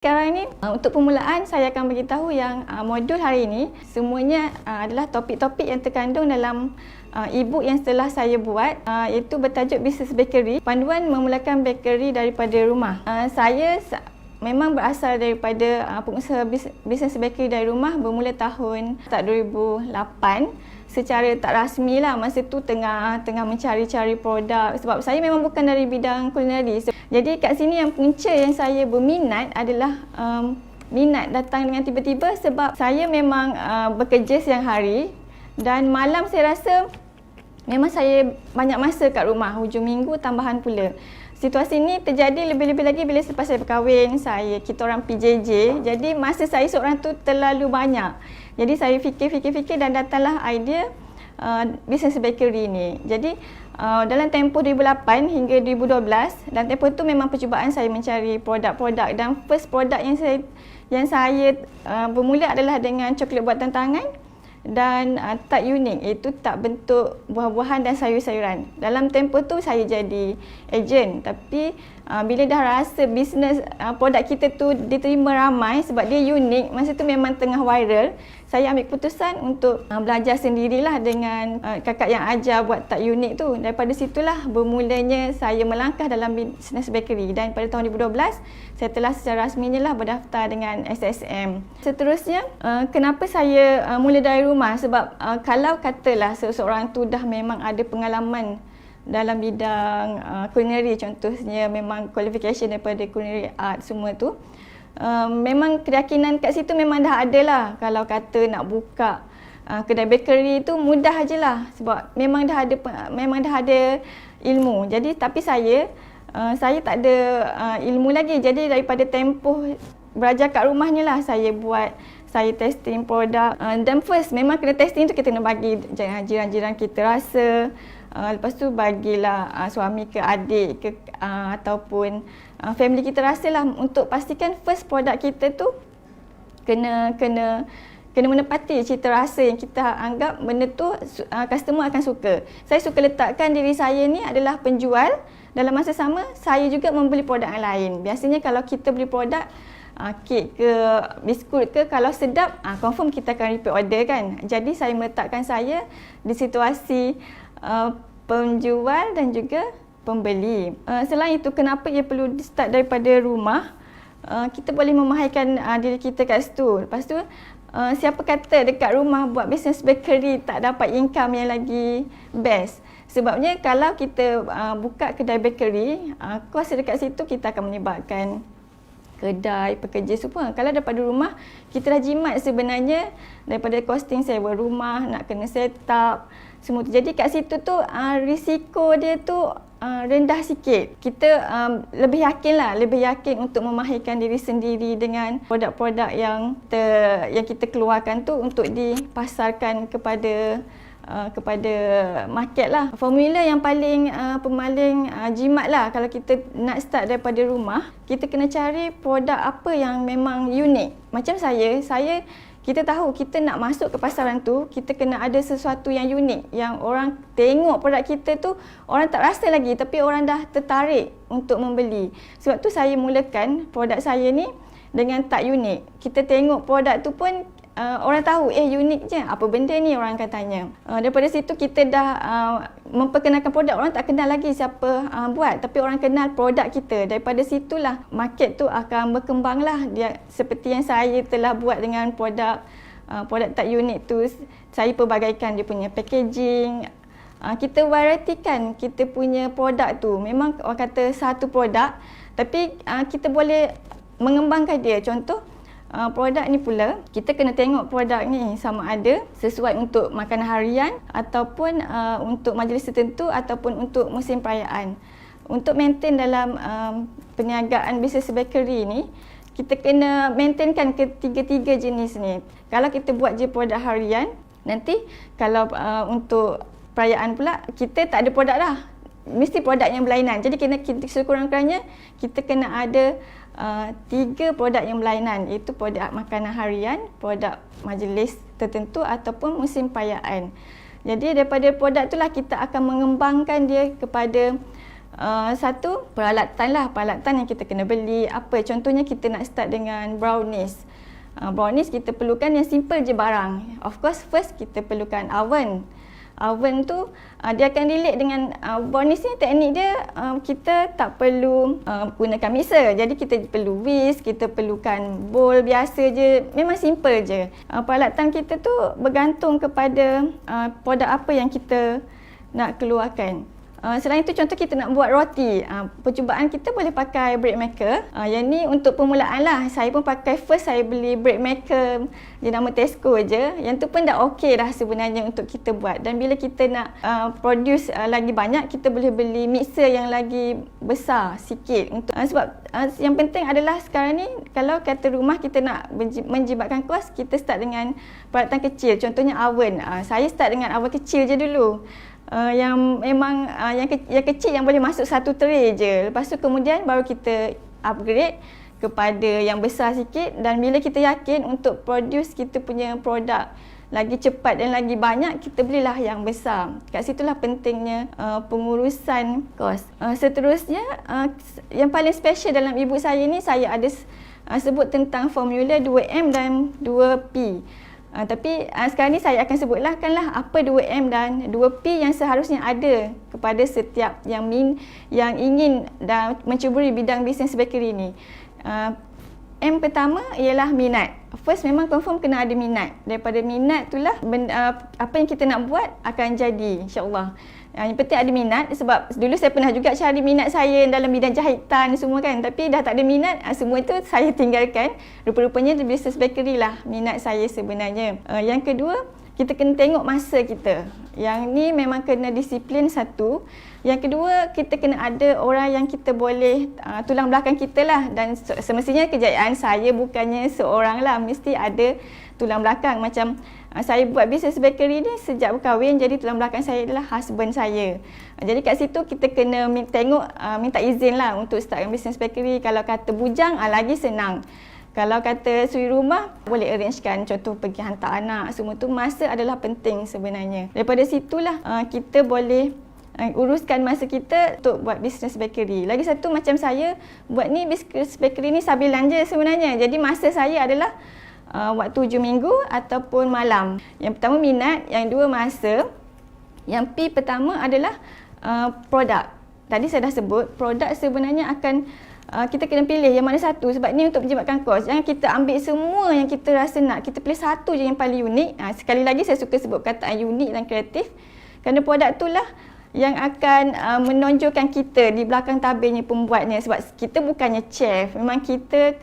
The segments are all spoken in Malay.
Sekarang ni untuk permulaan saya akan beritahu yang modul hari ini semuanya adalah topik-topik yang terkandung dalam e-book yang telah saya buat, iaitu bertajuk Business Bakery, panduan memulakan bakery daripada rumah. Saya memang berasal daripada pengusaha bisnes bakery dari rumah bermula tahun 2008. Secara tak rasmi lah, masa tu tengah mencari-cari produk sebab saya memang bukan dari bidang kulineri. Jadi kat sini yang punca yang saya berminat adalah minat datang dengan tiba-tiba sebab saya memang bekerja siang hari dan malam saya rasa memang saya banyak masa kat rumah, hujung minggu tambahan pula. Situasi ni terjadi lebih-lebih lagi bila selepas saya berkahwin, kita orang PJJ. Jadi masa saya seorang tu terlalu banyak. Jadi saya fikir dan datanglah idea Business Bakery ni. Jadi dalam tempoh 2008 hingga 2012, dan tempoh tu memang percubaan saya mencari produk-produk, dan first produk yang saya bermula adalah dengan coklat buatan tangan dan tak unik, iaitu tak bentuk buah-buahan dan sayur-sayuran. Dalam tempoh tu saya jadi ejen, tapi bila dah rasa bisnes produk kita tu diterima ramai sebab dia unik, masa tu memang tengah viral, saya ambil keputusan untuk belajar sendirilah dengan kakak yang ajar buat tak unik tu. Daripada situlah bermulanya saya melangkah dalam bisnes bakery, dan pada tahun 2012 saya telah secara rasminya lah berdaftar dengan SSM. Seterusnya, kenapa saya mula dari rumah? Sebab kalau katalah seseorang tu dah memang ada pengalaman dalam bidang kulineri, contohnya memang qualification daripada culinary art semua tu, memang keyakinan kat situ memang dah ada lah. Kalau kata nak buka kedai bakery tu mudah ajalah sebab memang dah ada ilmu. Jadi tapi saya tak ada ilmu lagi. Jadi daripada tempoh belajar kat rumahnya lah saya testing produk, dan first memang kena testing tu kita kena bagi jiran-jiran kita rasa, lepas tu bagilah suami ke adik ke ataupun family kita rasalah, untuk pastikan first produk kita tu kena menepati cita rasa yang kita anggap benda tu customer akan suka. Saya suka letakkan diri saya ni adalah penjual, dalam masa sama saya juga membeli produk yang lain. Biasanya kalau kita beli produk kek ke biskut ke, kalau sedap confirm kita akan repeat order kan. Jadi saya meletakkan saya di situasi penjual dan juga pembeli. Selain itu, kenapa ia perlu start daripada rumah? Kita boleh memahirkan diri kita kat situ. Lepas tu siapa kata dekat rumah buat business bakery tak dapat income yang lagi best? Sebabnya kalau kita buka kedai bakery, kos dekat situ kita akan menyebabkan kedai, pekerja semua. Kalau daripada rumah, kita dah jimat sebenarnya daripada costing sewa rumah, nak kena set up, semua tu. Jadi kat situ tu risiko dia tu rendah sikit. Kita lebih yakin untuk memahirkan diri sendiri dengan produk-produk yang kita keluarkan tu untuk dipasarkan kepada market lah. Formula yang paling jimat lah kalau kita nak start daripada rumah, kita kena cari produk apa yang memang unik. Macam kita tahu kita nak masuk ke pasaran tu, kita kena ada sesuatu yang unik, yang orang tengok produk kita tu, orang tak rasa lagi tapi orang dah tertarik untuk membeli. Sebab tu saya mulakan produk saya ni dengan tak unik. Kita tengok produk tu pun orang tahu, unik je, apa benda ni, orang akan tanya. Daripada situ kita dah memperkenalkan produk, orang tak kenal lagi siapa buat, tapi orang kenal produk kita. Daripada situlah market tu akan berkembang lah. Dia seperti yang saya telah buat dengan produk tak unik tu, saya pelbagaikan dia punya packaging. Kita varietykan kita punya produk tu. Memang orang kata satu produk, tapi kita boleh mengembangkan dia. Contoh, produk ni pula, kita kena tengok produk ni sama ada sesuai untuk makanan harian ataupun untuk majlis tertentu ataupun untuk musim perayaan. Untuk maintain dalam perniagaan business bakery ni, kita kena maintainkan ketiga-tiga jenis ni. Kalau kita buat je produk harian, nanti kalau untuk perayaan pula, kita tak ada produk dah. Mesti produk yang berlainan. Jadi sekurang-kurangnya kita kena ada 3 produk yang berlainan, iaitu produk makanan harian, produk majlis tertentu ataupun musim perayaan. Jadi daripada produk itulah kita akan mengembangkan dia kepada Satu, peralatan yang kita kena beli. Apa contohnya, kita nak start dengan brownies. Brownies kita perlukan yang simple je barang. Of course, first kita perlukan oven. Oven tu dia akan relate dengan brownies ni. Teknik dia kita tak perlu gunakan mixer. Jadi kita perlu whisk, kita perlukan bowl biasa je. Memang simple je. Peralatan kita tu bergantung kepada produk apa yang kita nak keluarkan. Selain itu, contoh kita nak buat roti, percubaan kita boleh pakai bread maker. Yang ni untuk permulaan lah. Saya pun pakai, first saya beli bread maker dia nama Tesco je. Yang tu pun dah okey dah sebenarnya untuk kita buat. Dan bila kita nak produce lagi banyak, kita boleh beli mixer yang lagi besar sikit. Untuk sebab yang penting adalah sekarang ni, kalau kata rumah kita nak menjimatkan kos, kita start dengan peralatan kecil. Contohnya oven. Saya start dengan oven kecil je dulu. Yang memang yang kecil yang boleh masuk satu tray je. Lepas tu kemudian baru kita upgrade kepada yang besar sikit. Dan bila kita yakin untuk produce kita punya produk lagi cepat dan lagi banyak, kita belilah yang besar. Kat situlah pentingnya pengurusan kos. Seterusnya, yang paling special dalam ibu saya ni, saya ada sebut tentang formula 2M dan 2P. Tapi sekarang ni saya akan sebutlah apa 2M dan 2P yang seharusnya ada kepada setiap yang ingin dan mencuburi bidang bisnes bakery ni. M pertama ialah minat. First, memang confirm kena ada minat. Daripada minat itulah apa yang kita nak buat akan jadi, insya-Allah. Yang penting ada minat, sebab dulu saya pernah juga cari minat saya dalam bidang jahitan semua kan, tapi dah tak ada minat, semua itu saya tinggalkan. Rupa-rupanya di bisnes bakery lah minat saya sebenarnya. Yang kedua, kita kena tengok masa kita. Yang ni memang kena disiplin satu. Yang kedua, kita kena ada orang yang kita boleh tulang belakang kita lah. Dan semestinya kejayaan saya bukannya seorang lah, mesti ada tulang belakang. Macam saya buat bisnes bakery ni sejak berkahwin, jadi tulang belakang saya adalah husband saya. Jadi kat situ kita kena minta izin lah untuk start bisnes bakery. Kalau kata bujang, lagi senang. Kalau kata suri rumah, boleh arrangekan, contoh pergi hantar anak, semua tu. Masa adalah penting sebenarnya. Daripada situlah kita boleh uruskan masa kita untuk buat bisnes bakery. Lagi satu, macam saya buat ni bisnes bakery ni sambilan je sebenarnya. Jadi masa saya adalah waktu hujung minggu ataupun malam. Yang pertama minat, yang dua masa. Yang P pertama adalah produk. Tadi saya dah sebut, produk sebenarnya akan kita kena pilih yang mana satu, sebab ni untuk menjimatkan kos. Jangan kita ambil semua yang kita rasa nak, kita pilih satu je yang paling unik. Sekali lagi saya suka sebut kataan unik dan kreatif, kerana produk itulah yang akan menonjolkan kita di belakang tabirnya pembuatnya. Sebab kita bukannya chef, memang kita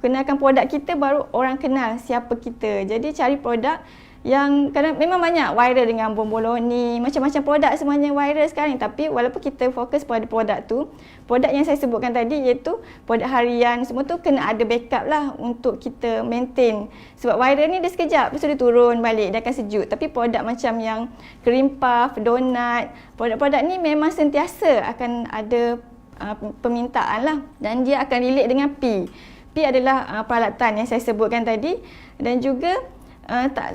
kenalkan produk kita, baru orang kenal siapa kita. Jadi cari produk yang kadang memang banyak viral dengan bomboloni, macam-macam produk semuanya viral sekarang. Tapi walaupun kita fokus pada produk tu, produk yang saya sebutkan tadi iaitu produk harian, semua tu kena ada backup lah untuk kita maintain. Sebab viral ni dia sekejap, lepas tu dia turun balik, dia akan sejuk. Tapi produk macam yang cream puff, donut, produk-produk ni memang sentiasa akan ada permintaan lah. Dan dia akan relate dengan P. P adalah peralatan yang saya sebutkan tadi. Dan juga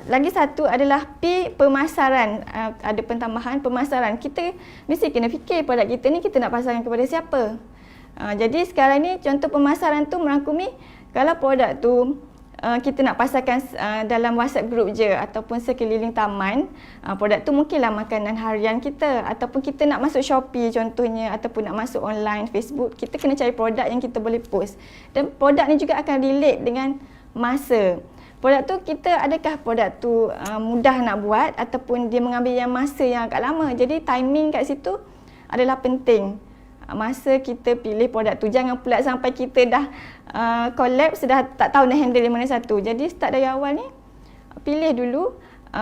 lagi satu adalah P, pemasaran. Ada pentambahan pemasaran. Kita mesti kena fikir produk kita ni kita nak pasarkan kepada siapa. Jadi sekarang ni contoh pemasaran tu merangkumi, kalau produk tu kita nak pasarkan dalam WhatsApp group je ataupun sekeliling taman, produk tu mungkinlah makanan harian kita, ataupun kita nak masuk Shopee contohnya, ataupun nak masuk online Facebook, kita kena cari produk yang kita boleh post. Dan produk ni juga akan relate dengan masa. Produk tu adakah produk tu mudah nak buat ataupun dia mengambil yang masa yang agak lama. Jadi timing kat situ adalah penting. Masa kita pilih produk tu, jangan pula sampai kita dah collapse, dah tak tahu nak handle yang mana satu. Jadi start dari awal ni, pilih dulu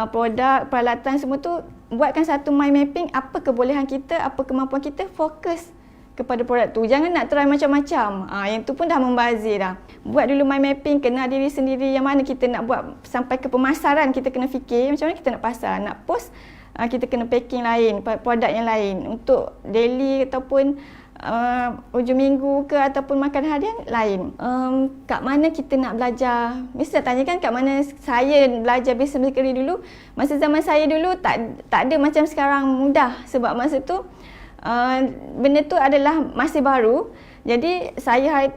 produk, peralatan semua tu, buatkan satu mind mapping, apa kebolehan kita, apa kemampuan kita, fokus kepada produk tu. Jangan nak try macam-macam. Yang tu pun dah membazir dah. Buat dulu mind mapping, kenal diri sendiri, yang mana kita nak buat. Sampai ke pemasaran kita kena fikir macam mana kita nak pasar, nak post, kita kena packing lain, produk yang lain. Untuk daily ataupun hujung minggu ke ataupun makan harian lain. Kat mana kita nak belajar? Mesti nak tanya kan kat mana saya belajar business bakery dulu. Masa zaman saya dulu tak ada macam sekarang mudah. Sebab masa tu benda tu adalah masih baru. Jadi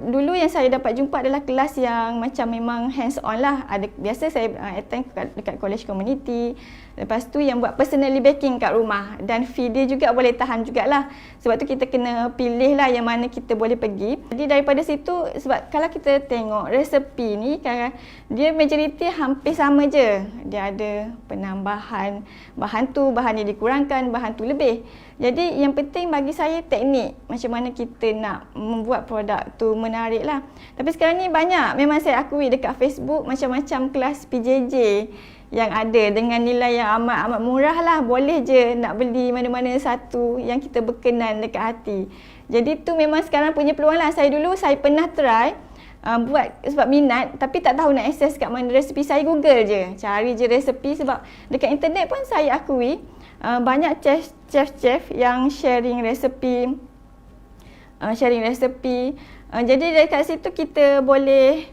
dulu yang saya dapat jumpa adalah kelas yang macam memang hands on lah. Biasa saya attend dekat college community. Lepas tu yang buat personally baking kat rumah, dan fee dia juga boleh tahan jugalah. Sebab tu kita kena pilih lah yang mana kita boleh pergi. Jadi daripada situ, sebab kalau kita tengok resepi ni kan, dia majoriti hampir sama je. Dia ada penambahan bahan tu, bahan ni dikurangkan, bahan tu lebih. Jadi yang penting bagi saya teknik macam mana kita nak membuat produk tu menarik lah. Tapi sekarang ni banyak, memang saya akui dekat Facebook macam-macam kelas PJJ yang ada dengan nilai yang amat-amat murah lah. Boleh je nak beli mana-mana satu yang kita berkenan dekat hati. Jadi tu memang sekarang punya peluang lah. Saya pernah try buat sebab minat, tapi tak tahu nak access kat mana resepi. Saya Google je, cari je resepi, sebab dekat internet pun saya akui banyak chef yang sharing resepi. Jadi dekat situ kita boleh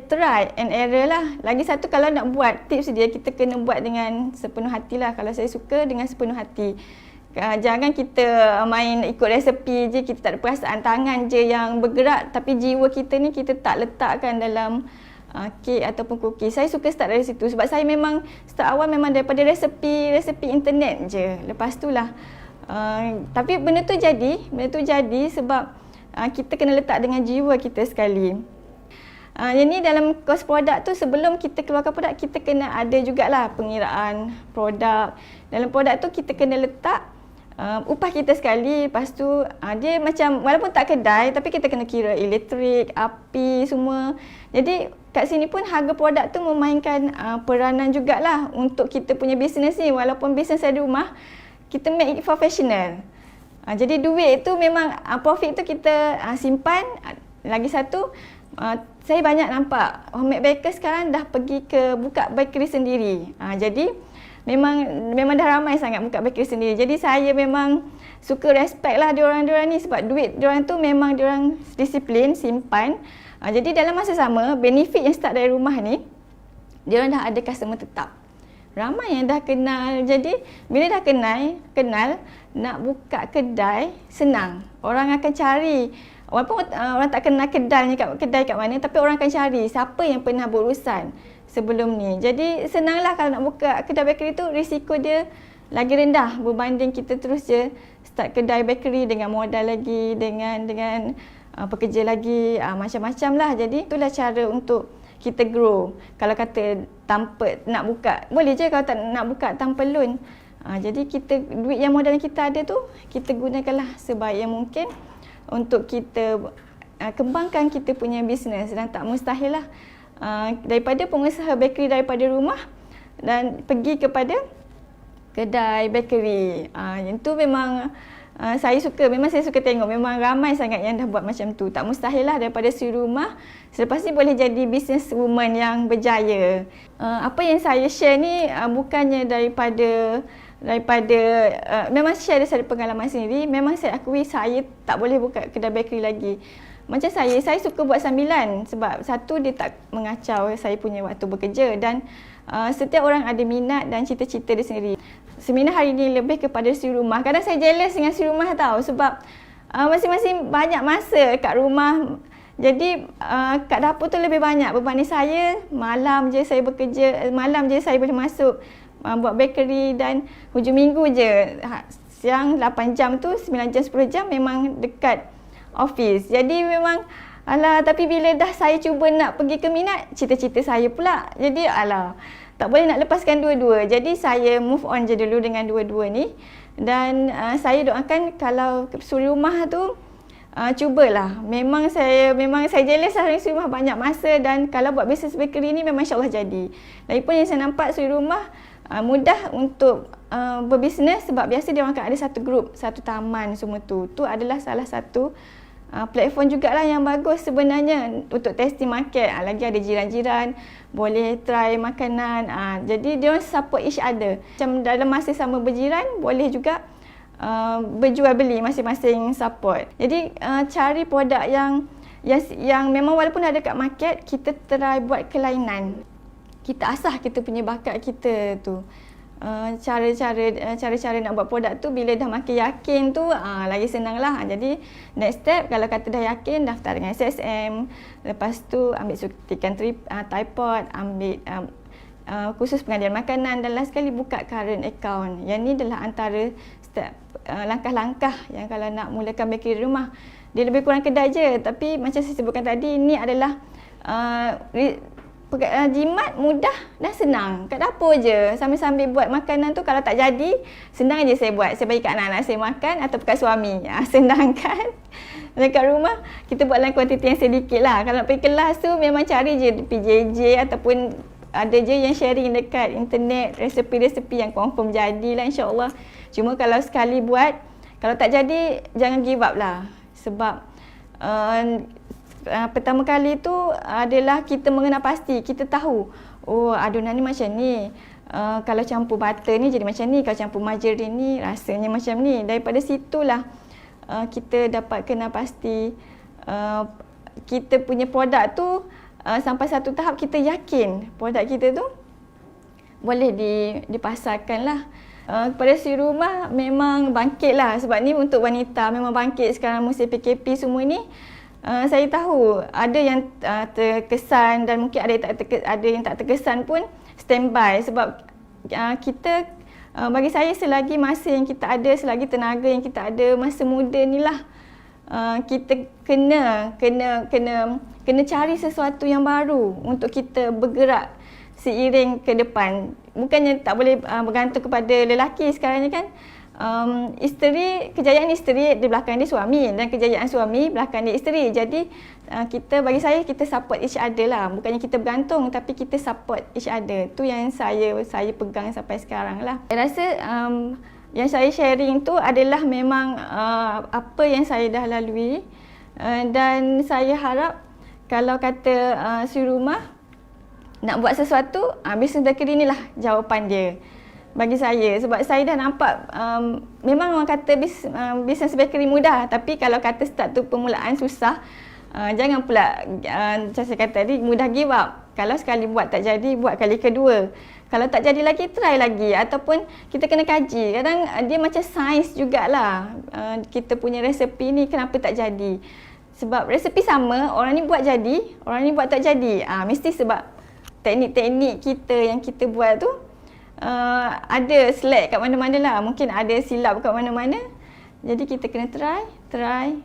try and error lah. Lagi satu, kalau nak buat, tips dia kita kena buat dengan sepenuh hati lah. Kalau saya suka dengan sepenuh hati. Jangan kita main ikut resepi je, kita tak ada perasaan, tangan je yang bergerak, tapi jiwa kita ni kita tak letakkan dalam kek ataupun cookie. Saya suka start dari situ, sebab saya memang start awal memang daripada resepi internet je. Lepas tu lah tapi benda tu jadi sebab kita kena letak dengan jiwa kita sekali. Yang ni dalam kos produk tu, sebelum kita keluarkan produk, kita kena ada jugalah pengiraan produk. Dalam produk tu kita kena letak upah kita sekali. Lepas tu dia macam, walaupun tak kedai, tapi kita kena kira elektrik, api, semua. Jadi kat sini pun harga produk tu memainkan peranan jugalah untuk kita punya bisnes ni. Walaupun bisnes saya di rumah, kita make it professional. Jadi duit tu memang, profit tu kita simpan. Lagi satu, saya banyak nampak homemade baker sekarang dah pergi ke buka bakery sendiri. Jadi memang dah ramai sangat buka bakery sendiri. Jadi saya memang suka respect lah diorang ni, sebab duit diorang tu memang diorang disiplin simpan. Jadi dalam masa sama, benefit yang start dari rumah ni, diorang dah ada customer tetap. Ramai yang dah kenal. Jadi bila dah kenal, nak buka kedai senang. Orang akan cari. Walaupun orang tak kenal kedai kat mana, tapi orang akan cari siapa yang pernah berurusan sebelum ni. Jadi senanglah kalau nak buka kedai bakery tu, risiko dia lagi rendah berbanding kita terus je start kedai bakery dengan modal lagi, dengan pekerja lagi, macam-macam lah. Jadi itulah cara untuk kita grow. Kalau kata tanpa nak buka, boleh je kalau tak nak buka tanpa loan. Jadi duit yang modal yang kita ada tu, kita gunakanlah sebaik yang mungkin untuk kita kembangkan kita punya bisnes. Dan tak mustahil lah daripada pengusaha bakery daripada rumah dan pergi kepada kedai bakery. Yang tu memang saya suka tengok. Memang ramai sangat yang dah buat macam tu. Tak mustahil lah daripada si rumah, selepas ni boleh jadi business woman yang berjaya. Apa yang saya share ni bukannya daripada memang share dari pengalaman sendiri. Memang saya akui saya tak boleh buka kedai bakery lagi. Macam saya suka buat sambilan, sebab satu, dia tak mengacau saya punya waktu bekerja, dan setiap orang ada minat dan cita-cita dia sendiri. Seminar hari ni lebih kepada si rumah. Kadang saya jealous dengan si rumah tau, sebab masing-masing banyak masa kat rumah. Jadi kat dapur tu lebih banyak berbanding saya. Malam je saya bekerja, malam je saya boleh masuk buat bakery, dan hujung minggu je siang 8 jam tu, 9 jam 10 jam memang dekat office. Jadi memang tapi bila dah saya cuba nak pergi ke minat, cita-cita saya pula. Jadi tak boleh nak lepaskan dua-dua. Jadi saya move on je dulu dengan dua-dua ni. Dan saya doakan kalau suri rumah tu cubalah. Memang saya jealous lah suri rumah banyak masa, dan kalau buat bisnes bakery ni memang insya-Allah jadi. Lagipun yang saya nampak suri rumah mudah untuk berbisnes, sebab biasa dia orang akan ada satu grup, satu taman semua tu. Tu adalah salah satu platform jugalah yang bagus sebenarnya untuk testing market. Lagi ada jiran-jiran, boleh try makanan. Jadi dia orang support each other. Macam dalam masa sama berjiran, boleh juga berjual beli, masing-masing support. Jadi cari produk yang memang walaupun ada kat market, kita try buat kelainan. Kita asah kita punya bakat kita tu. cara-cara nak buat produk tu bila dah makin yakin tu lagi senang lah. Jadi next step kalau kata dah yakin, daftar dengan SSM, lepas tu ambil suntikan tripod, ambil kursus pengadaan makanan dan last sekali buka current account. Yang ni adalah antara step langkah-langkah yang kalau nak mulakan bakery rumah. Dia lebih kurang kedai je, tapi macam saya sebutkan tadi, ni adalah jimat mudah dan senang. Kat dapur je, sambil-sambil buat makanan tu, kalau tak jadi, senang je saya buat. Saya bagi kat anak-anak saya makan atau kat suami. Senang kan? Dekat rumah, kita buat dalam kuantiti yang sedikit lah. Kalau nak pergi kelas tu, memang cari je PJJ ataupun ada je yang sharing dekat internet, resepi-resepi yang confirm jadilah insyaAllah. Cuma kalau sekali buat, kalau tak jadi, jangan give up lah. Sebab pertama kali tu adalah kita mengenal pasti, kita tahu adunan ni macam ni, kalau campur butter ni jadi macam ni, kalau campur margarin ni rasanya macam ni. Daripada situlah kita dapat kenal pasti kita punya produk tu, sampai satu tahap kita yakin produk kita tu boleh dipasarkan lah. Kepada si rumah memang bangkit lah, sebab ni untuk wanita memang bangkit sekarang musim PKP semua ni. Saya tahu ada yang terkesan dan mungkin ada yang tak terkesan pun standby, sebab kita bagi saya selagi masa yang kita ada, selagi tenaga yang kita ada, masa muda ni lah, kita kena cari sesuatu yang baru untuk kita bergerak seiring ke depan. Bukannya tak boleh bergantung kepada lelaki sekarang ni kan. Kejayaan isteri di belakang dia suami, dan kejayaan suami belakang dia isteri. Jadi bagi saya kita support each other lah. Bukannya kita bergantung, tapi kita support each other. Tu yang saya pegang sampai sekarang lah. Saya rasa yang saya sharing tu adalah memang apa yang saya dah lalui, dan saya harap kalau kata si rumah nak buat sesuatu, bisnes bakery ni lah jawapan dia bagi saya. Sebab saya dah nampak, memang orang kata bisnes bakery mudah, tapi kalau kata start tu permulaan susah, jangan pula macam saya kata tadi, mudah give up. Kalau sekali buat tak jadi, buat kali kedua. Kalau tak jadi lagi, try lagi. Ataupun kita kena kaji. Kadang dia macam sains jugalah, kita punya resepi ni kenapa tak jadi. Sebab resepi sama, orang ni buat jadi, orang ni buat tak jadi. Mesti sebab teknik-teknik kita yang kita buat tu ada slack kat mana-mana lah. Mungkin ada silap kat mana-mana. Jadi kita kena try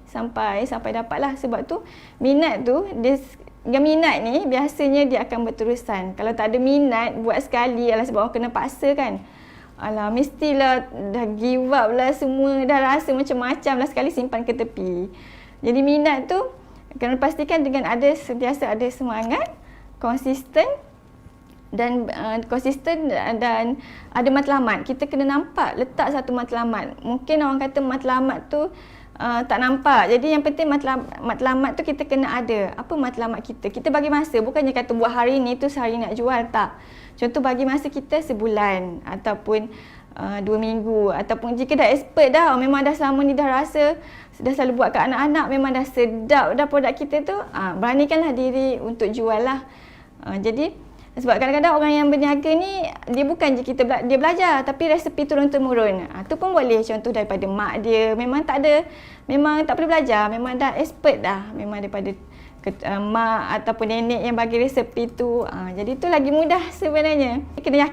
sampai dapat lah. Sebab tu minat tu, dengan minat ni biasanya dia akan berterusan. Kalau tak ada minat, buat sekali alah sebab orang kena paksa kan. Alah mestilah dah give up lah semua, dah rasa macam-macam lah, sekali simpan ke tepi. Jadi minat tu kena pastikan dengan sentiasa ada semangat, konsisten dan ada matlamat. Kita kena nampak letak satu matlamat. Mungkin orang kata matlamat tu tak nampak. Jadi yang penting matlamat tu kita kena ada. Apa matlamat kita? Kita bagi masa, bukannya kata buat hari ni tu sehari nak jual, tak. Contoh bagi masa kita sebulan ataupun 2 minggu, ataupun jika dah expert dah, memang dah selama ni dah rasa dah selalu buat kat anak-anak, memang dah sedap dah produk kita tu, beranikanlah diri untuk jual lah. Jadi sebab kadang-kadang orang yang berniaga ni, dia bukan je dia belajar, tapi resepi turun-temurun. Tu pun boleh contoh daripada mak dia, memang tak perlu belajar, memang dah expert dah, memang daripada mak ataupun nenek yang bagi resepi tu. Jadi tu lagi mudah sebenarnya. Kena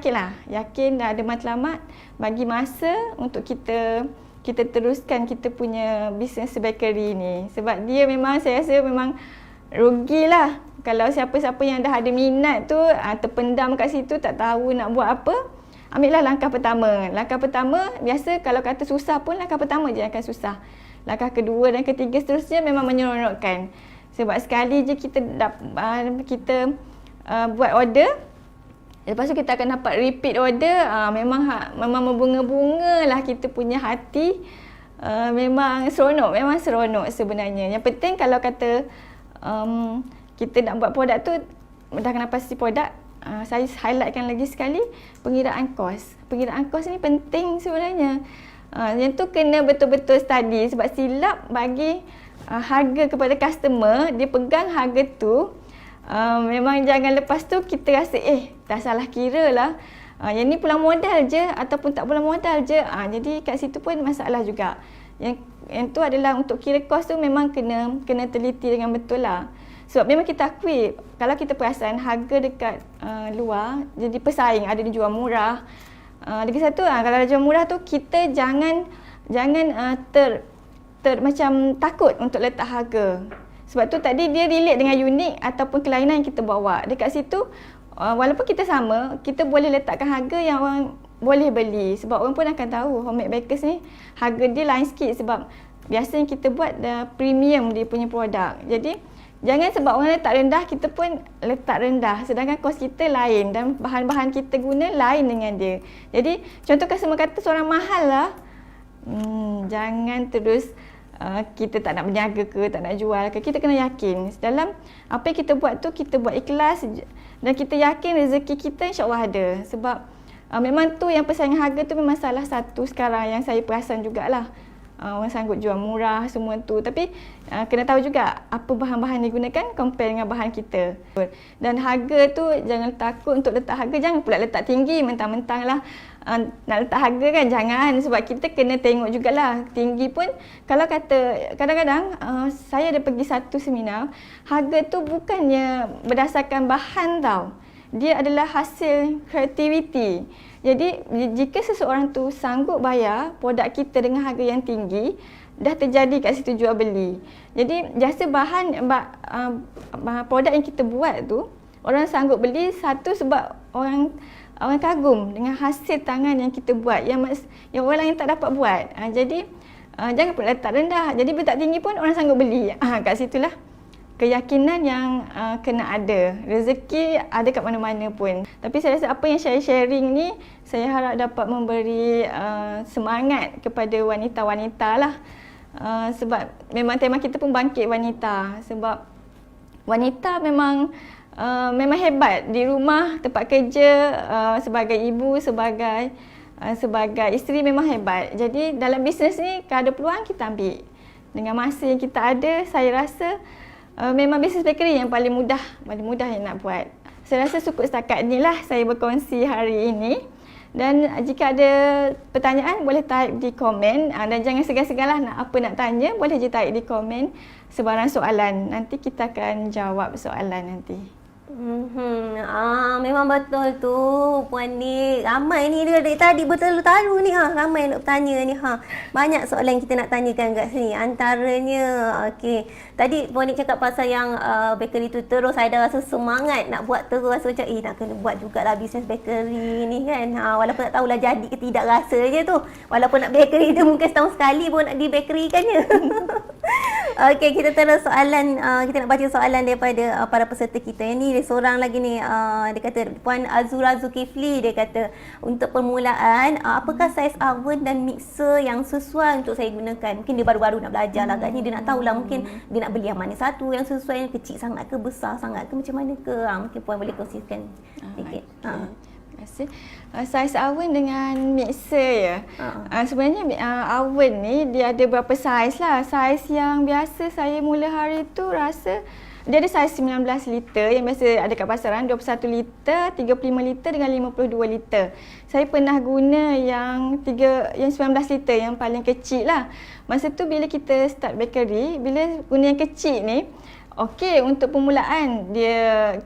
yakin dah ada matlamat, bagi masa untuk kita teruskan kita punya bisnes bakery ni. Sebab dia memang, saya rasa memang rugilah kalau siapa-siapa yang dah ada minat tu terpendam kat situ, tak tahu nak buat apa. Ambillah langkah pertama. Langkah pertama biasa kalau kata susah pun, langkah pertama je akan susah. Langkah kedua dan ketiga seterusnya memang menyeronokkan. Sebab sekali je kita buat order, lepas tu kita akan dapat repeat order, memang membunga-bunga lah kita punya hati. Memang seronok sebenarnya. Yang penting kalau kata kita nak buat produk tu, dah kena pasti produk, saya highlightkan lagi sekali, pengiraan kos. Pengiraan kos ni penting sebenarnya. Yang tu kena betul-betul study, sebab silap bagi harga kepada customer, dia pegang harga tu, memang jangan lepas tu kita rasa dah salah kira lah. Yang ni pulang modal je ataupun tak pulang modal je. Jadi kat situ pun masalah juga. Yang tu adalah untuk kira kos tu memang kena teliti dengan betul lah. Sebab memang kita akui, kalau kita perasan harga dekat luar jadi pesaing, ada dijual murah. Lagi satu, kalau jual murah tu kita jangan macam takut untuk letak harga. Sebab tu tadi dia relate dengan unik ataupun kelainan yang kita bawa. Dekat situ, walaupun kita sama, kita boleh letakkan harga yang orang boleh beli. Sebab orang pun akan tahu homemade bakers ni harga dia lain sikit sebab biasanya kita buat dah premium dia punya produk. Jadi jangan sebab orang letak rendah, kita pun letak rendah. Sedangkan kos kita lain dan bahan-bahan kita guna lain dengan dia. Jadi contoh customer kata seorang mahal lah, jangan terus kita tak nak berniaga ke, tak nak jual ke. Kita kena yakin dalam apa yang kita buat tu, kita buat ikhlas dan kita yakin rezeki kita insya-Allah ada. Sebab memang tu yang persaingan harga tu memang salah satu sekarang yang saya perasan jugalah. Orang sanggup jual murah semua tu, tapi kena tahu juga apa bahan-bahan yang digunakan compare dengan bahan kita. Dan harga tu jangan takut untuk letak harga, jangan pula letak tinggi mentang-mentang lah nak letak harga kan, jangan. Sebab kita kena tengok jugalah tinggi pun. Kalau kata kadang-kadang saya ada pergi satu seminar, harga tu bukannya berdasarkan bahan tau, dia adalah hasil kreativiti. Jadi jika seseorang tu sanggup bayar produk kita dengan harga yang tinggi, dah terjadi kat situ jual beli. Jadi jasa bahan produk yang kita buat tu orang sanggup beli, satu sebab orang kagum dengan hasil tangan yang kita buat yang orang lain tak dapat buat. Jadi jangan pula letak rendah. Jadi bila tak tinggi pun orang sanggup beli. Kat situlah keyakinan yang kena ada. Rezeki ada kat mana-mana pun. Tapi saya rasa apa yang saya sharing ni, saya harap dapat memberi semangat kepada wanita-wanita lah. Sebab memang tema kita pun bangkit wanita. Sebab wanita memang hebat di rumah, tempat kerja, sebagai ibu, sebagai isteri memang hebat. Jadi dalam bisnes ni kalau ada peluang kita ambil. Dengan masa yang kita ada, saya rasa memang bisnes bakery yang paling mudah yang nak buat. Saya rasa cukup setakat inilah saya berkongsi hari ini. Dan jika ada pertanyaan boleh type di komen, dan jangan segan-seganlah nak tanya, boleh je type di komen sebarang soalan. Nanti kita akan jawab soalan nanti. Memang betul tu Puan Nik. Ramai ni dia dari tadi bertalu-talu ni ramai nak bertanya ni Banyak soalan yang kita nak tanyakan kat sini. Antaranya tadi Puan Nik cakap pasal yang bakery tu, terus saya dah rasa semangat nak buat terus, rasa macam nak kena buat jugalah bisnes bakery ni kan. Walaupun tak tahulah jadi ke tidak, rasa je tu. Walaupun nak bakery tu mungkin setahun sekali pun nak di bakery kan je. Okey, kita terus soalan, kita nak baca soalan daripada para peserta kita. Ini dia seorang lagi ni, dia kata Puan Azura Zulkifli, dia kata untuk permulaan apakah saiz oven dan mixer yang sesuai untuk saya gunakan? Mungkin dia baru-baru nak belajar lah agaknya, dia nak tahulah mungkin dia nak beli yang mana satu yang sesuai, yang kecil sangat ke, besar sangat ke, macam mana ke? Mungkin Puan boleh kongsikan sikit. Terima kasih. Saiz oven dengan mixer ya. Sebenarnya oven ni dia ada berapa saiz lah. Saiz yang biasa saya mula hari tu rasa dia ada saiz 19 liter yang biasa ada kat pasaran, 21 liter, 35 liter dengan 52 liter. Saya pernah guna yang 19 liter yang paling kecil lah. Masa tu bila kita start bakery, bila guna yang kecil ni, okey, untuk permulaan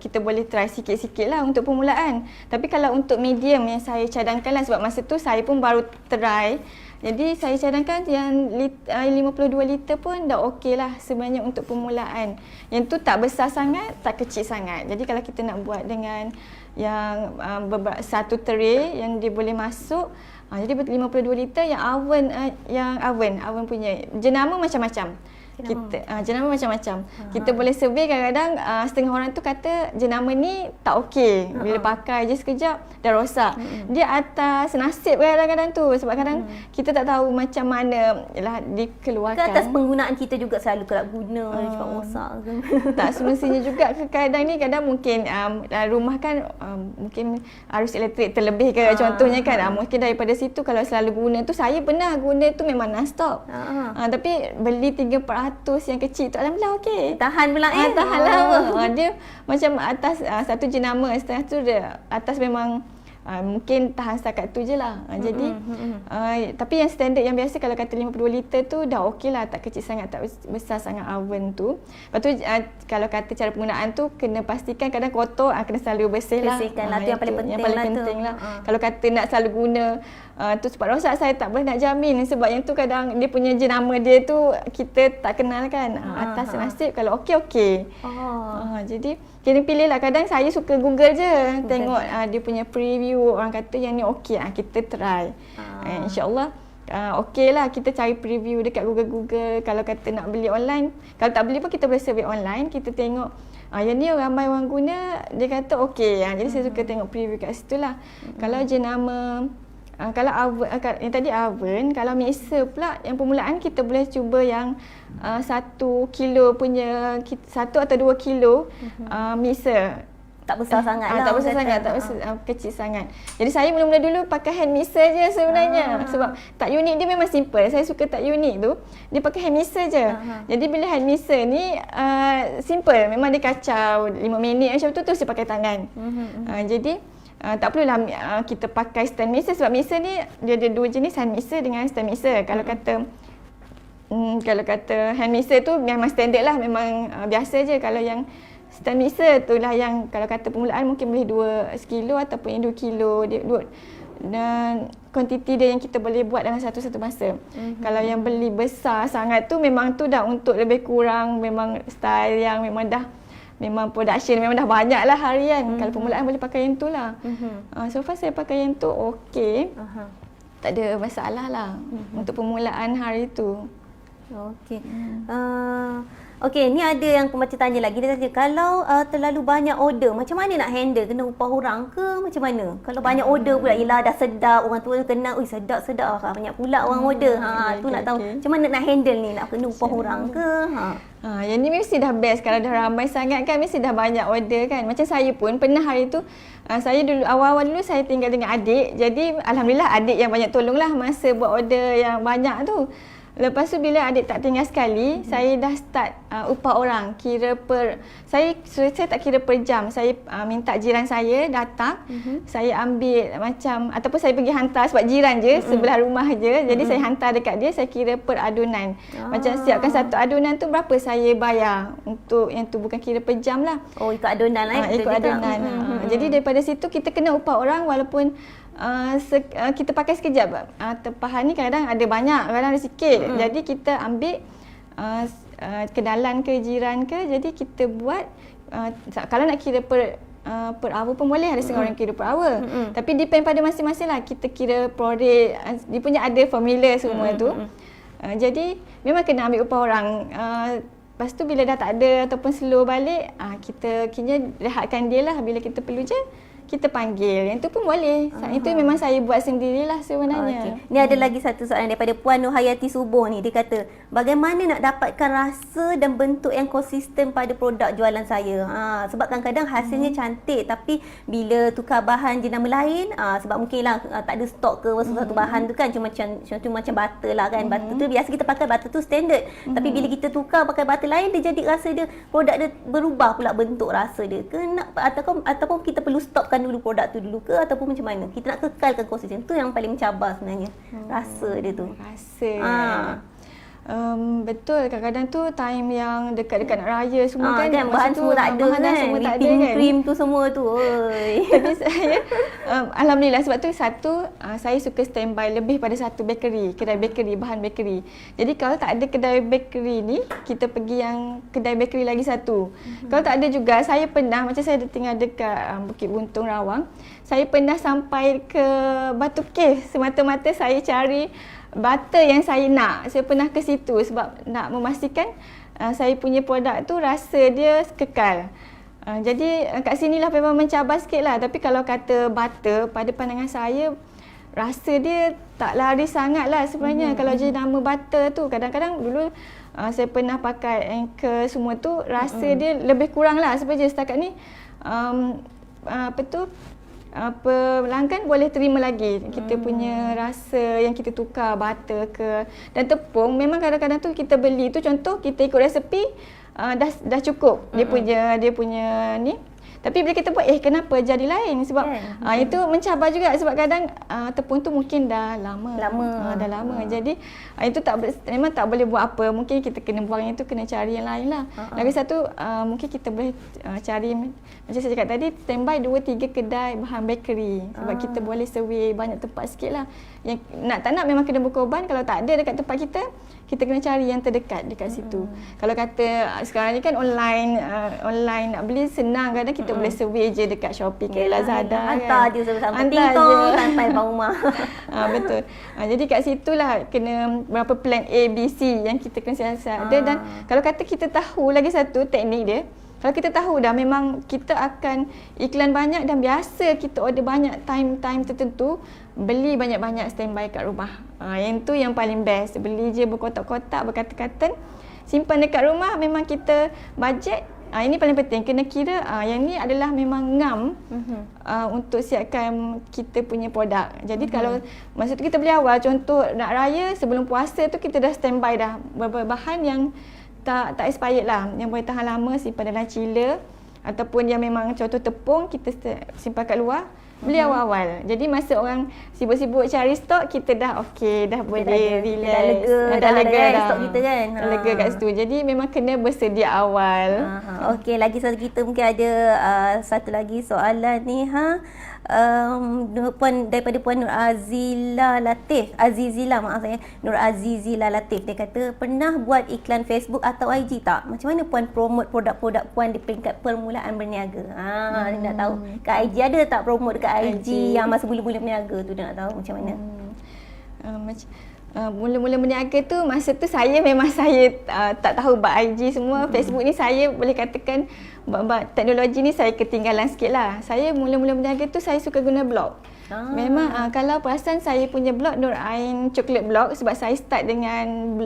kita boleh try sikit-sikit lah untuk permulaan. Tapi kalau untuk medium yang saya cadangkan lah, sebab masa tu saya pun baru try, jadi saya cadangkan yang 52 liter pun dah okey lah sebenarnya untuk permulaan. Yang tu tak besar sangat, tak kecil sangat. Jadi kalau kita nak buat dengan yang satu tray yang dia boleh masuk, jadi 52 liter yang oven punya jenama macam-macam. Jenama macam-macam. Kita boleh survey, kadang-kadang setengah orang tu kata jenama ni tak okey. Bila pakai je sekejap dah rosak. Dia atas nasib kadang-kadang tu, sebab kadang kita tak tahu macam mana dikeluarkan. Ke atas penggunaan kita juga selalu kerap guna cepat rosak ke. Tak semestinya juga. Kadang ni mungkin rumah kan mungkin arus elektrik terlebih ke contohnya kan. Mungkin daripada situ kalau selalu guna tu, saya pernah guna tu memang non-stop. Tapi beli 3/4 yang kecil tu alhamdulillah okey. Tahan pula tahan lama. Dia macam atas satu jenama, setengah tu dia atas memang mungkin tahan setakat tu je lah. Jadi tapi yang standard yang biasa kalau kata 52 liter tu dah okey lah, tak kecil sangat, tak besar sangat oven tu. Lepas tu kalau kata cara penggunaan tu kena pastikan kadang kotor, kena selalu bersih lah. Bersihkan lah, tu yang paling penting, yang paling penting lah. Kalau kata nak selalu guna tu sebab rosak, saya tak boleh nak jamin, sebab yang tu kadang dia punya jenama dia tu kita tak kenal kan. Atas nasib kalau okey. Jadi kena pilih lah. Kadang saya suka Google je, tengok dia punya preview, orang kata yang ni okey, kita try. InsyaAllah okey lah, kita cari preview dekat Google. Kalau kata nak beli online, kalau tak beli pun kita boleh survey online, kita tengok yang ni ramai orang guna, dia kata okey. Jadi saya suka tengok preview kat situ lah. Kalau jenama kalau oven, yang tadi oven, kalau mixer pula yang permulaan kita boleh cuba yang 1 kilo punya, 1 atau 2 kilo mixer. Tak besar sangat lah. Tak besar sangat, tak besar, kecil sangat. Jadi saya mula-mula dulu pakai hand mixer je sebenarnya. Sebab tak unik, dia memang simple. Saya suka tak unik tu. Dia pakai hand mixer je. Jadi bila hand mixer ni simple, memang dia kacau 5 minit macam tu, terus dia pakai tangan. Jadi tak perlulah kita pakai stand mixer, sebab mixer ni dia ada 2 jenis, hand mixer dengan stand mixer. Kalau kata hand mixer tu memang standard lah, memang biasa je. Kalau yang stand mixer tu lah yang kalau kata permulaan mungkin boleh 2 kilo ataupun yang 2 kilo dia dan kuantiti dia yang kita boleh buat dalam satu masa. Kalau yang beli besar sangat tu memang tu dah untuk lebih kurang, memang style yang memang production memang dah banyak lah harian. Kalau permulaan boleh pakai yang tu lah. So far saya pakai yang tu okey. Tak ada masalah lah untuk permulaan hari tu. Okey. Okey, ni ada yang pembaca tanya lagi. Dia tanya, kalau terlalu banyak order, macam mana nak handle? Kena upah orang ke macam mana? Kalau banyak order pula, yelah dah sedap, orang tua kenal, sedap, banyak pula orang order. Tu nak tahu macam mana nak handle ni, nak kena upah orang ke? Yang ni mesti dah best. Kalau dah ramai sangat kan, mesti dah banyak order kan. Macam saya pun pernah hari tu, saya dulu awal-awal dulu saya tinggal dengan adik. Jadi alhamdulillah adik yang banyak tolonglah masa buat order yang banyak tu. Lepas tu bila adik tak tinggal sekali, saya dah start upah orang, kira per saya tak kira per jam. Saya minta jiran saya datang, saya ambil macam ataupun saya pergi hantar sebab jiran je, sebelah rumah je. Jadi saya hantar dekat dia, saya kira per adunan. Macam siapkan satu adunan tu berapa saya bayar. Untuk yang tu bukan kira per jam lah. Oh, ikut adunan lah. Ikut adunan. Jadi daripada situ kita kena upah orang walaupun kita pakai sekejap. Tempahan ni kadang ada banyak, kadang ada sikit. Jadi kita ambil kenalan ke jiran ke, jadi kita buat kalau nak kira per hour pun boleh, ada setengah orang kira per hour. Tapi depend pada masing-masing lah. Kita kira prorate, dia punya ada formula semua tu. Jadi memang kena ambil upah orang. Lepas tu bila dah tak ada ataupun slow balik, kita kena rehatkan dia lah. Bila kita perlu je, kita panggil. Yang tu pun boleh. Itu memang saya buat sendirilah sebenarnya. Ni ada lagi satu soalan daripada Puan Nur Hayati Subuh ni. Dia kata, bagaimana nak dapatkan rasa dan bentuk yang konsisten pada produk jualan saya? Sebab kadang-kadang hasilnya cantik, tapi bila tukar bahan jenama lain, sebab mungkinlah tak ada stok ke satu bahan tu kan, cuma macam butter lah kan. Butter tu biasa kita pakai, butter tu standard. Tapi bila kita tukar pakai butter lain, dia jadi rasa dia, produk dia berubah pula bentuk rasa dia. Ataupun kita perlu stopkan dulu produk tu dulu ke, ataupun macam mana? Kita nak kekalkan konsisten. Tu yang paling mencabar sebenarnya. Rasa dia tu. Betul, kadang-kadang tu time yang dekat-dekat nak raya semua kan bahan semua tak ada kan, semua tak ada kan, krim tu semua tu. Tapi saya alhamdulillah, sebab tu saya suka standby lebih pada satu kedai bakery, bahan bakery. Jadi kalau tak ada kedai bakery ni, kita pergi yang kedai bakery lagi satu. Kalau tak ada juga, saya pernah, macam saya tinggal dekat Bukit Buntung, Rawang, saya pernah sampai ke Batu Cave semata-mata saya cari butter yang saya nak. Saya pernah ke situ sebab nak memastikan saya punya produk tu rasa dia kekal. Jadi kat sinilah memang mencabar sikit lah. Tapi kalau kata butter, pada pandangan saya, rasa dia tak lari sangat lah sebenarnya. Kalau jenama butter tu, kadang-kadang dulu saya pernah pakai Anchor semua tu, rasa dia lebih kurang lah. Sebenarnya setakat ni pelanggan boleh terima lagi kita punya rasa yang kita tukar butter ke. Dan tepung memang kadang-kadang tu kita beli tu, contoh kita ikut resepi dah cukup dia punya ni Tapi bila kita buat, kenapa jadi lain? Sebab itu mencabar juga, sebab kadang tepung tu mungkin dah lama. Dah lama. Jadi itu memang tak boleh buat apa. Mungkin kita kena buang yang tu, kena cari yang lain lah. Lagi satu, mungkin kita boleh cari, macam saya cakap tadi, standby 2-3 kedai bahan bakery. Sebab kita boleh survey banyak tempat sikit lah. Yang tak nak memang kena berkorban. Kalau tak ada dekat tempat kita kena cari yang terdekat dekat situ. Kalau kata sekarang ni kan online nak beli senang, kadang kita boleh survey je dekat Shopee ke Lazada. Hantar je sampai tingkong, sampai depan rumah. Betul. Jadi kat situlah kena berapa plan A, B, C yang kita kena siasat. Dan kalau kata kita tahu lagi satu teknik dia, kalau kita tahu dah memang kita akan iklan banyak dan biasa kita order banyak time tertentu, beli banyak-banyak standby kat rumah. Yang tu yang paling best. Beli je berkotak-kotak, berkatan-katan, simpan dekat rumah. Memang kita budget. Ini paling penting, kena kira yang ni adalah memang ngam untuk siapkan kita punya produk. Jadi kalau masa tu kita beli awal, contoh nak raya sebelum puasa tu, kita dah standby dah beberapa bahan yang tak expired lah, yang boleh tahan lama, simpan dalam chiller. Ataupun yang memang contoh tepung, kita simpan kat luar, beli awal-awal. Jadi masa orang sibuk-sibuk cari stok, kita dah okey, dah boleh relax, dah lega dah stok kita kan. Dah lega kat situ. Jadi memang kena bersedia awal. Okey, lagi satu, kita mungkin ada satu lagi soalan ni daripada Puan Nur Azizila Nur Azizila Latif. Dia kata, pernah buat iklan Facebook atau IG tak? Macam mana Puan promote produk-produk Puan di peringkat permulaan berniaga? Dia nak tahu kat IG ada tak promote dekat IG yang masa mula-mula berniaga tu, dia nak tahu macam mana. Mula-mula berniaga tu, masa tu saya tak tahu bab IG semua. Facebook ni saya boleh katakan bab teknologi ni saya ketinggalan sikit lah. Saya mula-mula berniaga tu saya suka guna blog. Memang kalau perasan saya punya blog Nur Ain Chocolate Blog, sebab saya start dengan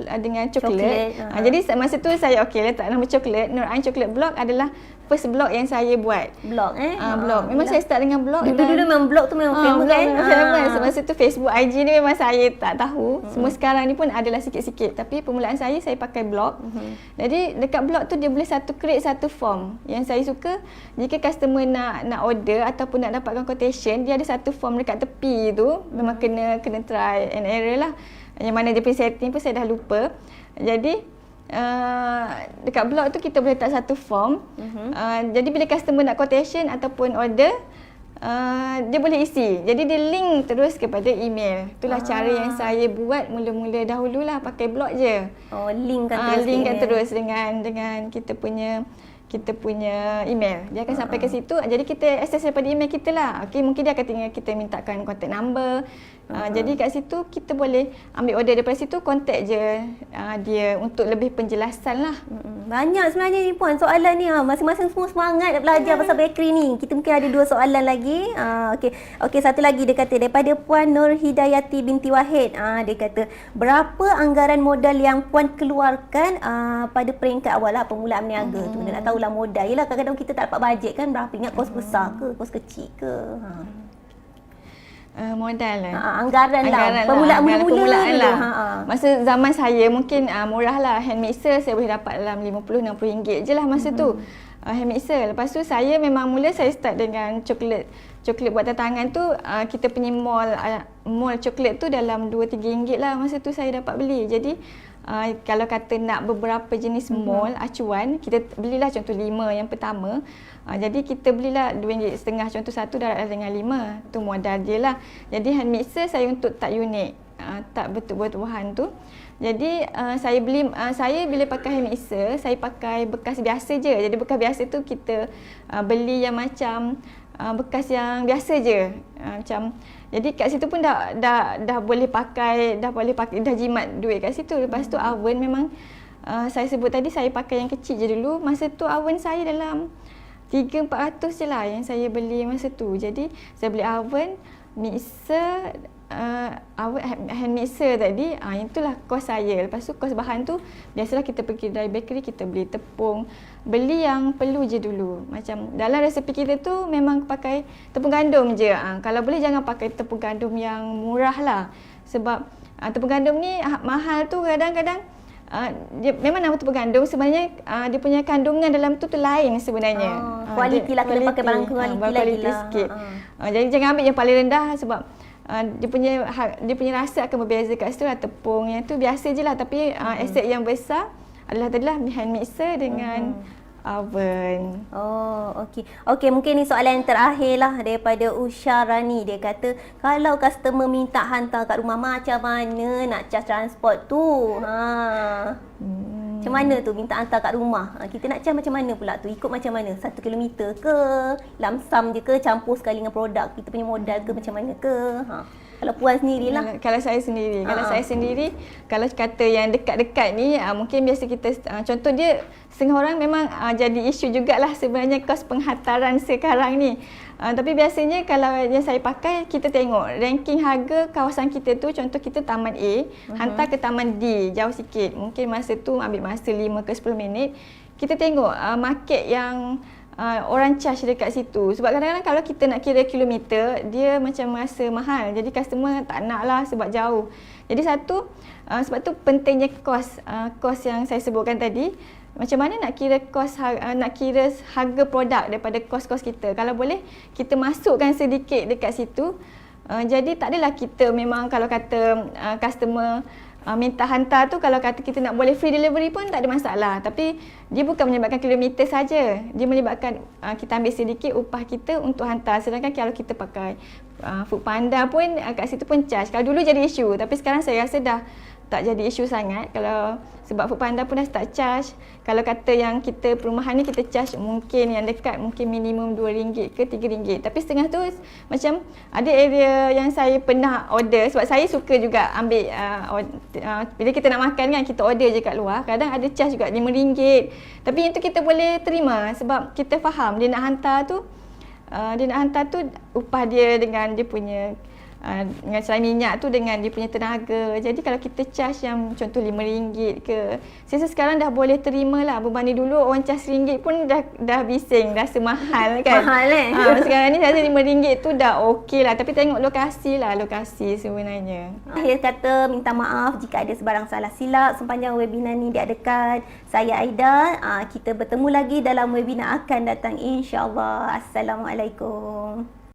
coklat. Jadi masa tu saya letak nama coklat. Nur Ain Chocolate Blog adalah first blog yang saya buat. Blog blog. Memang saya start dengan blog. Dulu memang blog tu memang famous kan? Famous. Masa tu Facebook, IG ni memang saya tak tahu. Semua sekarang ni pun adalah sikit-sikit. Tapi permulaan saya pakai blog. Jadi dekat blog tu dia boleh create satu form. Yang saya suka, jika customer nak order ataupun nak dapatkan quotation, dia ada satu form dekat tepi tu. Memang kena try and error lah. Yang mana dia punya setting pun saya dah lupa. Jadi dekat blog tu kita boleh letak satu form. Jadi bila customer nak quotation ataupun order, dia boleh isi. Jadi dia link terus kepada email. Itulah cara yang saya buat mula-mula dahululah, pakai blog je. Linkkan terus dengan kita punya email. Dia akan sampai ke situ. Jadi kita access daripada email kita lah. Mungkin dia akan tinggal kita mintakan contact number. Jadi kat situ kita boleh ambil order daripada situ, contact je dia untuk lebih penjelasan lah. Banyak sebenarnya ni Puan soalan ni. Masing-masing semua semangat nak belajar pasal bakery ni. Kita mungkin ada 2 soalan lagi. Okey, satu lagi dia kata daripada Puan Nur Hidayati binti Wahid. Dia kata, berapa anggaran modal yang Puan keluarkan pada peringkat awal lah permulaan berniaga tu? Dia nak tahulah modal. Yelah, kadang-kadang kita tak dapat bajet kan, berapa, ingat kos besar ke, kos kecil ke? Modal lah. Anggaran lah. Permulaan lah. Masa zaman saya mungkin murah lah. Hand mixer saya boleh dapat dalam RM50-60 je lah masa tu. Hand mixer. Lepas tu saya memang mula saya start dengan coklat buatan tangan tu. Kita punya mall coklat tu dalam RM2-3 lah masa tu saya dapat beli. Jadi kalau kata nak beberapa jenis mall acuan, kita belilah contoh 5 yang pertama. Jadi kita belilah RM2.50 contoh satu darat dengan 5. Tu modal dia lah. Jadi hand mixer saya untuk tak unik, tak bertubuh-tubuhan tu. Jadi saya bila pakai hand mixer, saya pakai bekas biasa je. Jadi bekas biasa tu kita beli yang macam bekas yang biasa je. Jadi kat situ pun dah boleh pakai, dah jimat duit kat situ. Lepas tu oven memang saya sebut tadi saya pakai yang kecil je dulu. Masa tu oven saya dalam 300-400 je lah yang saya beli masa tu. Jadi saya beli oven, mixer, hand mixer tadi, itulah kos saya. Lepas tu kos bahan tu biasalah kita pergi dari bakery, kita beli tepung, beli yang perlu je dulu. Macam dalam resepi kita tu memang pakai tepung gandum je. Kalau boleh jangan pakai tepung gandum yang murah lah. Sebab tepung gandum ni mahal tu kadang-kadang dia memang nama tu bergandung, sebenarnya dia punya kandungan dalam tu lain sebenarnya. Kualiti lah, kena pakai barang kualiti lagi lah. Sikit. Jadi jangan ambil yang paling rendah sebab dia punya rasa akan berbeza kat situ lah. Tepung yang tu biasa je lah, tapi aset yang besar adalah tadilah hand mixer dengan oven. Oh, okey. Okey, mungkin ni soalan yang terakhir lah daripada Usha Rani. Dia kata, kalau customer minta hantar kat rumah, macam mana nak charge transport tu? Macam mana tu minta hantar kat rumah? Kita nak charge macam mana pula tu? Ikut macam mana? 1 kilometer ke? Lamsam je ke? Campur sekali dengan produk kita punya modal ke? Macam mana ke? Kalau puan sendirilah. Kalau saya sendiri, kalau kata yang dekat-dekat ni, mungkin biasa kita contoh dia setengah orang memang jadi isu jugalah sebenarnya kos penghantaran sekarang ni. Tapi biasanya kalau yang saya pakai, kita tengok ranking harga kawasan kita tu, contoh kita Taman A, hantar ke Taman D, jauh sikit. Mungkin masa tu ambil masa 5 ke 10 minit. Kita tengok market yang orang charge dekat situ. Sebab kadang-kadang kalau kita nak kira kilometer, dia macam rasa mahal. Jadi customer tak nak lah sebab jauh. Jadi sebab tu pentingnya kos yang saya sebutkan tadi. Macam mana nak kira harga produk daripada kos-kos kita. Kalau boleh kita masukkan sedikit dekat situ. Jadi tak adalah kita memang kalau kata customer minta hantar tu, kalau kata kita nak boleh free delivery pun tak ada masalah. Tapi dia bukan menyebabkan kilometer saja. Dia menyebabkan kita ambil sedikit upah kita untuk hantar. Sedangkan kalau kita pakai Foodpanda pun kat situ pun charge. Kalau dulu jadi isu, tapi sekarang saya rasa dah tak jadi isu sangat. Kalau sebab Foodpanda pun dah start charge. Kalau kata yang kita perumahan ni kita charge mungkin yang dekat mungkin minimum RM2 ke RM3. Tapi setengah tu macam ada area yang saya pernah order, sebab saya suka juga ambil bila kita nak makan kan, kita order je kat luar. Kadang ada charge juga RM5. Tapi yang tu kita boleh terima sebab kita faham dia nak hantar tu upah dia dengan dia punya dengan selain minyak tu dengan dia punya tenaga. Jadi kalau kita charge yang contoh RM5 ke, saya rasa sekarang dah boleh terima lah. Berbanding dulu orang charge RM1 pun dah bising, rasa mahal kan. Mahal sekarang ni saya rasa RM5 tu dah okey lah. Tapi tengok lokasi sebenarnya. Akhir kata, minta maaf jika ada sebarang salah silap sepanjang webinar ni diadakan. Saya Aida, kita bertemu lagi dalam webinar akan datang, insya-Allah. Assalamualaikum.